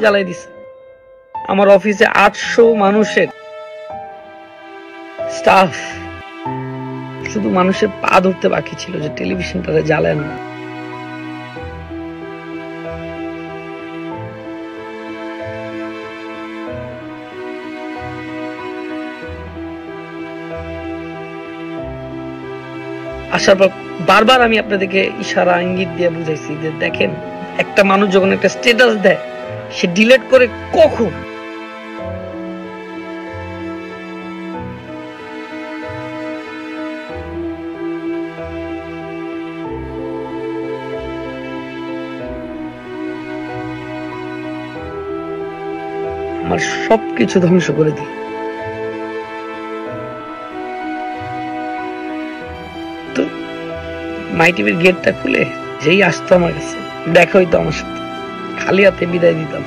জ্বালাই দিছে। আমার অফিসে 800 মানুষের স্টাফ, শুধু মানুষের পা ধরতে বাকি ছিল যে টেলিভিশনটারে জ্বালায় না। আসার পর বারবার আমি আপনাদেরকে ইশারা ইঙ্গিত দিয়ে বুঝাইছি যে দেখেন, একটা মানুষ যখন একটা স্ট্যাটাস দেয় সে ডিলিট করে কখন। আমার সবকিছু ধ্বংস করে দিই। তো মাই টিভির গেটটা খুলে যেই আসতো আমার কাছে দেখা হইতো, আমার সাথে খালি হাতে বিদায় দিতাম।